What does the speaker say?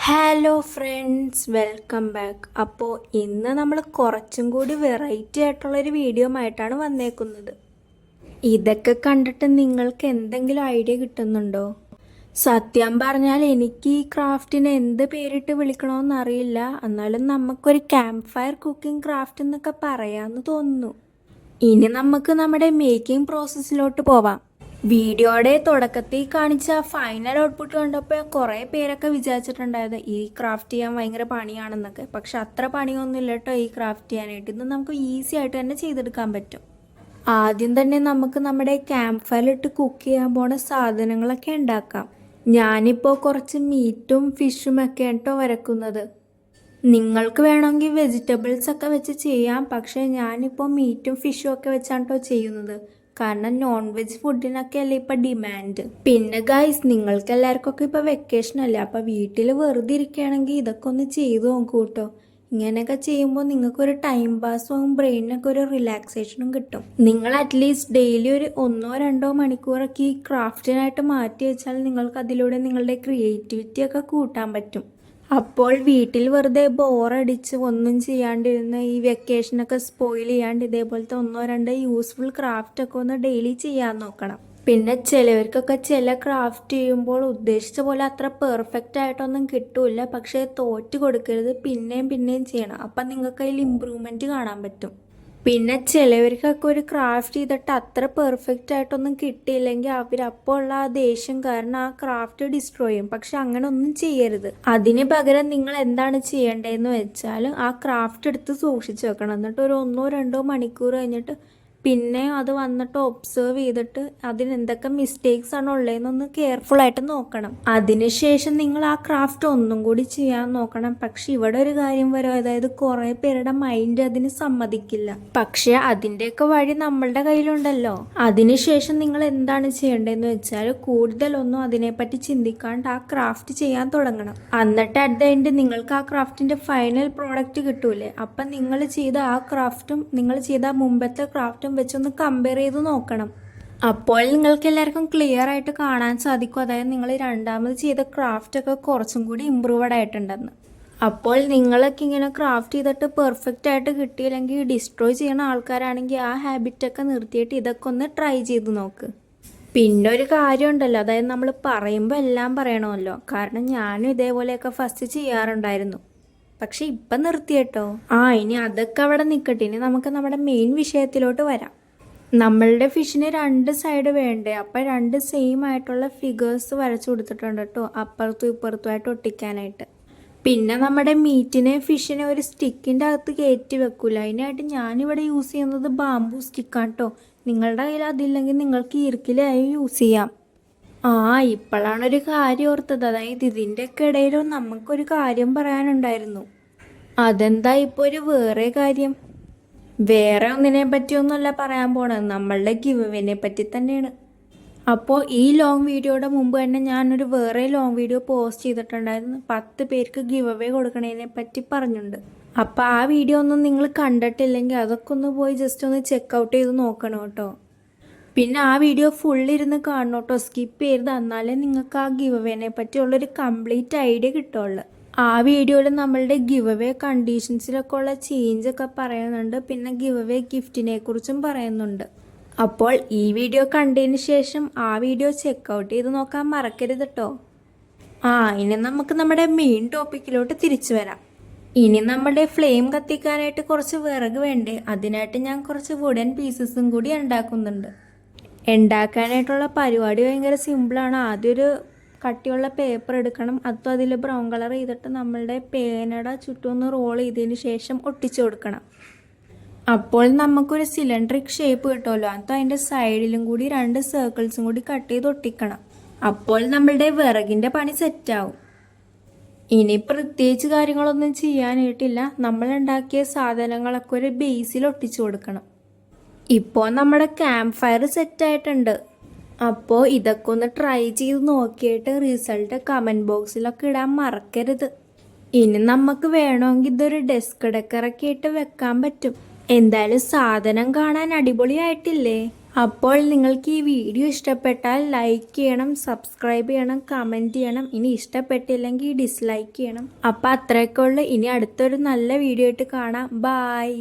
Hello friends, welcome back. അപ്പോൾ ഇന്ന് നമ്മൾ കുറച്ചും കൂടി വെറൈറ്റി ആയിട്ടുള്ളൊരു വീഡിയോ ആയിട്ടാണ് വന്നേക്കുന്നത്. ഇതൊക്കെ കണ്ടിട്ട് നിങ്ങൾക്ക് എന്തെങ്കിലും ഐഡിയ കിട്ടുന്നുണ്ടോ? സത്യം പറഞ്ഞാൽ എനിക്ക് ഈ ക്രാഫ്റ്റിനെ എന്ത് പേരിട്ട് വിളിക്കണമെന്ന് അറിയില്ല. എന്നാലും നമുക്കൊരു ക്യാമ്പ് ഫയർ കുക്കിംഗ് ക്രാഫ്റ്റ് എന്നൊക്കെ പറയാമെന്ന് തോന്നുന്നു. ഇനി നമുക്ക് നമ്മുടെ മേക്കിംഗ് പ്രോസസ്സിലോട്ട് പോവാം. വീഡിയോയുടെ തുടക്കത്തിൽ കാണിച്ച ഫൈനൽ ഔട്ട്പുട്ട് കണ്ടപ്പോൾ കുറേ പേരൊക്കെ വിചാരിച്ചിട്ടുണ്ടായത് ഈ ക്രാഫ്റ്റ് ചെയ്യാൻ ഭയങ്കര പണിയാണെന്നൊക്കെ. പക്ഷെ അത്ര പണിയൊന്നുമില്ല കേട്ടോ ഈ ക്രാഫ്റ്റ് ചെയ്യാനായിട്ട്. ഇത് നമുക്ക് ഈസി ആയിട്ട് തന്നെ ചെയ്തെടുക്കാൻ പറ്റും. ആദ്യം തന്നെ നമുക്ക് നമ്മുടെ ക്യാമ്പ് ഫയറിലിട്ട് കുക്ക് ചെയ്യാൻ പോണ സാധനങ്ങളൊക്കെ ഉണ്ടാക്കാം. ഞാനിപ്പോൾ കുറച്ച് മീറ്റും ഫിഷും ഒക്കെ കേട്ടോ വരക്കുന്നത്. നിങ്ങൾക്ക് വേണമെങ്കിൽ വെജിറ്റബിൾസ് ഒക്കെ വെച്ച് ചെയ്യാം. പക്ഷേ ഞാനിപ്പോൾ മീറ്റും ഫിഷും ഒക്കെ വെച്ചാണ് കേട്ടോ ചെയ്യുന്നത്. കാരണം നോൺ വെജ് ഫുഡിനൊക്കെ അല്ലേ ഇപ്പം ഡിമാൻഡ്. പിന്നെ ഗൈസ്, നിങ്ങൾക്ക് എല്ലാവർക്കൊക്കെ ഇപ്പോൾ വെക്കേഷൻ അല്ലേ, അപ്പോൾ വീട്ടിൽ വെറുതെ ഇരിക്കുകയാണെങ്കിൽ ഇതൊക്കെ ഒന്ന് ചെയ്തു നോക്കൂ കേട്ടോ. ഇങ്ങനെയൊക്കെ ചെയ്യുമ്പോൾ നിങ്ങൾക്കൊരു ടൈം പാസും ബ്രെയിനൊക്കെ ഒരു റിലാക്സേഷനും കിട്ടും. നിങ്ങൾ അറ്റ്ലീസ്റ്റ് ഡെയിലി ഒരു 1-2 മണിക്കൂറൊക്കെ ഈ ക്രാഫ്റ്റിനായിട്ട് മാറ്റി വെച്ചാൽ നിങ്ങൾക്ക് അതിലൂടെ നിങ്ങളുടെ ക്രിയേറ്റിവിറ്റി ഒക്കെ കൂട്ടാൻ പറ്റും. അപ്പോൾ വീട്ടിൽ വെറുതെ ബോറടിച്ച് ഒന്നും ചെയ്യാണ്ടിരുന്ന ഈ വെക്കേഷനൊക്കെ സ്പോയിൽ ചെയ്യാണ്ട് ഇതേപോലത്തെ 1-2 യൂസ്ഫുൾ ക്രാഫ്റ്റൊക്കെ ഒന്ന് ഡെയിലി ചെയ്യാൻ നോക്കണം. പിന്നെ ചിലവർക്കൊക്കെ ചില ക്രാഫ്റ്റ് ചെയ്യുമ്പോൾ ഉദ്ദേശിച്ച പോലെ അത്ര പെർഫെക്റ്റ് ആയിട്ടൊന്നും കിട്ടില്ല. പക്ഷേ തോറ്റ് കൊടുക്കരുത്, പിന്നെയും ചെയ്യണം. അപ്പം നിങ്ങൾക്ക് അതിൽ ഇമ്പ്രൂവ്മെൻറ്റ് കാണാൻ പറ്റും. പിന്നെ ചിലവർക്കൊക്കെ ഒരു ക്രാഫ്റ്റ് ചെയ്തിട്ട് അത്ര പെർഫെക്റ്റ് ആയിട്ടൊന്നും കിട്ടിയില്ലെങ്കിൽ അവരപ്പോൾ ഉള്ള ആ ദേഷ്യം കാരണം ആ ക്രാഫ്റ്റ് ഡിസ്ട്രോയ് ചെയ്യും. പക്ഷെ അങ്ങനെ ഒന്നും ചെയ്യരുത്. അതിന് പകരം നിങ്ങൾ എന്താണ് ചെയ്യേണ്ടതെന്ന് വെച്ചാൽ ആ ക്രാഫ്റ്റ് എടുത്ത് സൂക്ഷിച്ച് വെക്കണം. എന്നിട്ട് ഒരു 1-2 മണിക്കൂർ കഴിഞ്ഞിട്ട് പിന്നെ അത് വന്നിട്ട് ഒബ്സർവ് ചെയ്തിട്ട് അതിന് എന്തൊക്കെ മിസ്റ്റേക്സ് ആണ് ഉള്ളതെന്നൊന്ന് കെയർഫുൾ ആയിട്ട് നോക്കണം. അതിനുശേഷം നിങ്ങൾ ആ ക്രാഫ്റ്റ് ഒന്നും കൂടി ചെയ്യാൻ നോക്കണം. പക്ഷെ ഇവിടെ ഒരു കാര്യം വരും, അതായത് കുറേ പേരുടെ മൈൻഡ് അതിന് സമ്മതിക്കില്ല. പക്ഷെ അതിൻ്റെയൊക്കെ വഴി നമ്മളുടെ കയ്യിലുണ്ടല്ലോ. അതിനുശേഷം നിങ്ങൾ എന്താണ് ചെയ്യേണ്ടതെന്ന് വെച്ചാൽ കൂടുതലൊന്നും അതിനെപ്പറ്റി ചിന്തിക്കാണ്ട് ആ ക്രാഫ്റ്റ് ചെയ്യാൻ തുടങ്ങണം. എന്നിട്ട് അറ്റ് ദ എൻഡ് നിങ്ങൾക്ക് ആ ക്രാഫ്റ്റിന്റെ ഫൈനൽ പ്രോഡക്റ്റ് കിട്ടൂലേ, അപ്പം നിങ്ങൾ ചെയ്ത ആ ക്രാഫ്റ്റും നിങ്ങൾ ചെയ്ത മുമ്പത്തെ ക്രാഫ്റ്റും വെച്ചൊന്ന് കമ്പയർ ചെയ്ത് നോക്കണം. അപ്പോൾ നിങ്ങൾക്ക് എല്ലാവർക്കും ക്ലിയർ ആയിട്ട് കാണാൻ സാധിക്കും, അതായത് നിങ്ങൾ രണ്ടാമത് ചെയ്ത ക്രാഫ്റ്റ് ഒക്കെ കുറച്ചും കൂടി ഇമ്പ്രൂവ്ഡ് ആയിട്ടുണ്ടെന്ന്. അപ്പോൾ നിങ്ങളൊക്കെ ഇങ്ങനെ ക്രാഫ്റ്റ് ചെയ്തിട്ട് പെർഫെക്റ്റ് ആയിട്ട് കിട്ടിയില്ലെങ്കിൽ ഡിസ്ട്രോയ് ചെയ്യുന്ന ആൾക്കാരാണെങ്കിൽ ആ ഹാബിറ്റൊക്കെ നിർത്തിയിട്ട് ഇതൊക്കെ ഒന്ന് ട്രൈ ചെയ്ത് നോക്ക്. പിന്നെ ഒരു കാര്യം ഉണ്ടല്ലോ, അതായത് നമ്മൾ പറയുമ്പോൾ എല്ലാം പറയണമല്ലോ. കാരണം ഞാനും ഇതേപോലെയൊക്കെ ഫസ്റ്റ് ചെയ്യാറുണ്ടായിരുന്നു, പക്ഷെ ഇപ്പം നിർത്തിയേട്ടോ. ഇനി അതൊക്കെ അവിടെ നിൽക്കട്ടെ. ഇനി നമുക്ക് നമ്മുടെ മെയിൻ വിഷയത്തിലോട്ട് വരാം. നമ്മളുടെ ഫിഷിന് 2 സൈഡ് വേണ്ടേ, അപ്പം 2 സെയിം ആയിട്ടുള്ള ഫിഗേഴ്സ് വരച്ചു കൊടുത്തിട്ടുണ്ട് കേട്ടോ, അപ്പുറത്തും ഇപ്പുറത്തുമായിട്ട് ഒട്ടിക്കാനായിട്ട്. പിന്നെ നമ്മുടെ മീറ്റിനെ ഫിഷിനെ ഒരു സ്റ്റിക്കിൻ്റെ അകത്ത് കയറ്റി വെക്കൂല. അതിനായിട്ട് ഞാനിവിടെ യൂസ് ചെയ്യുന്നത് ബാംബു സ്റ്റിക്കാണ് കേട്ടോ. നിങ്ങളുടെ കയ്യിൽ അതില്ലെങ്കിൽ നിങ്ങൾക്ക് ഈർക്കിലായി യൂസ് ചെയ്യാം. ഇപ്പോഴാണ് ഒരു കാര്യം ഓർത്തത്. അതായത് ഇതിൻ്റെയൊക്കെ ഇടയിലും നമുക്കൊരു കാര്യം പറയാനുണ്ടായിരുന്നു. അതെന്താ ഇപ്പോൾ ഒരു വേറെ കാര്യം? വേറെ ഒന്നിനെ പറ്റിയൊന്നുമല്ല പറയാൻ പോണത്, നമ്മളുടെ ഗിവ് പറ്റി തന്നെയാണ്. അപ്പോൾ ഈ ലോങ് വീഡിയോയുടെ മുമ്പ് തന്നെ ഞാനൊരു വേറെ ലോങ് വീഡിയോ പോസ്റ്റ് ചെയ്തിട്ടുണ്ടായിരുന്നു. 10 പേർക്ക് ഗിവ് കൊടുക്കണതിനെ പറ്റി പറഞ്ഞിട്ടുണ്ട്. അപ്പോൾ ആ വീഡിയോ ഒന്നും നിങ്ങൾ കണ്ടിട്ടില്ലെങ്കിൽ അതൊക്കെ ഒന്ന് പോയി ജസ്റ്റ് ഒന്ന് ചെക്കൗട്ട് ചെയ്ത് നോക്കണം കേട്ടോ. പിന്നെ ആ വീഡിയോ ഫുള്ളിരുന്ന് കാണണം കേട്ടോ, സ്കിപ്പ് ചെയ്ത്. എന്നാലേ നിങ്ങൾക്ക് ആ ഗിവ് പറ്റിയുള്ളൊരു കംപ്ലീറ്റ് ഐഡിയ കിട്ടുള്ളൂ. ആ വീഡിയോയിൽ നമ്മളുടെ ഗിവ് കണ്ടീഷൻസിലൊക്കെ ഉള്ള ചേഞ്ചൊക്കെ പറയുന്നുണ്ട്. പിന്നെ ഗിവ് ഗിഫ്റ്റിനെ കുറിച്ചും പറയുന്നുണ്ട്. അപ്പോൾ ഈ വീഡിയോ കണ്ടതിന് ശേഷം ആ വീഡിയോ ചെക്കൗട്ട് ചെയ്ത് നോക്കാൻ മറക്കരുത് കേട്ടോ. ഇനി നമുക്ക് നമ്മുടെ മെയിൻ ടോപ്പിക്കിലോട്ട് തിരിച്ചു വരാം. ഇനി നമ്മുടെ ഫ്ലെയിം കത്തിക്കാനായിട്ട് കുറച്ച് വിറക് വേണ്ടേ. അതിനായിട്ട് ഞാൻ കുറച്ച് വുഡൻ പീസസും കൂടി ഉണ്ടാക്കുന്നുണ്ട്. ഉണ്ടാക്കാനായിട്ടുള്ള പരിപാടി ഭയങ്കര സിമ്പിളാണ്. ആദ്യം ഒരു കട്ടിയുള്ള പേപ്പർ എടുക്കണം. അതും അതിൽ ബ്രൗൺ കളർ ചെയ്തിട്ട് നമ്മളുടെ പേനയുടെ ചുറ്റും ഒന്ന് റോൾ ചെയ്തതിന് ശേഷം ഒട്ടിച്ചു കൊടുക്കണം. അപ്പോൾ നമുക്കൊരു സിലിണ്ടറിക് ഷേപ്പ് കിട്ടുമല്ലോ. അതും അതിൻ്റെ സൈഡിലും കൂടി 2 സർക്കിൾസും കൂടി കട്ട് ചെയ്ത് ഒട്ടിക്കണം. അപ്പോൾ നമ്മളുടെ വിറകിൻ്റെ പണി സെറ്റാവും. ഇനി പ്രത്യേകിച്ച് കാര്യങ്ങളൊന്നും ചെയ്യാനായിട്ടില്ല. നമ്മൾ ഉണ്ടാക്കിയ സാധനങ്ങളൊക്കെ ഒരു ബേസിൽ ഒട്ടിച്ചു കൊടുക്കണം. ഇപ്പോൾ നമ്മുടെ ക്യാമ്പ് ഫയർ സെറ്റായിട്ടുണ്ട്. അപ്പോൾ ഇതൊക്കെ ഒന്ന് ട്രൈ ചെയ്ത് നോക്കിയിട്ട് റിസൾട്ട് കമൻറ്റ് ബോക്സിലൊക്കെ ഇടാൻ മറക്കരുത്. ഇനി നമുക്ക് വേണമെങ്കിൽ ഇതൊരു ഡെസ്ക് ഡെക്കറൊക്കെ ആയിട്ട് വെക്കാൻ പറ്റും. എന്തായാലും സാധനം കാണാൻ അടിപൊളിയായിട്ടില്ലേ? അപ്പോൾ നിങ്ങൾക്ക് ഈ വീഡിയോ ഇഷ്ടപ്പെട്ടാൽ ലൈക്ക് ചെയ്യണം, സബ്സ്ക്രൈബ് ചെയ്യണം, കമൻറ്റ് ചെയ്യണം. ഇനി ഇഷ്ടപ്പെട്ടില്ലെങ്കിൽ ഡിസ്ലൈക്ക് ചെയ്യണം. അപ്പോൾ അത്രയൊക്കെ ഉള്ളൂ. ഇനി അടുത്തൊരു നല്ല വീഡിയോ ആയിട്ട് കാണാം. ബായ്.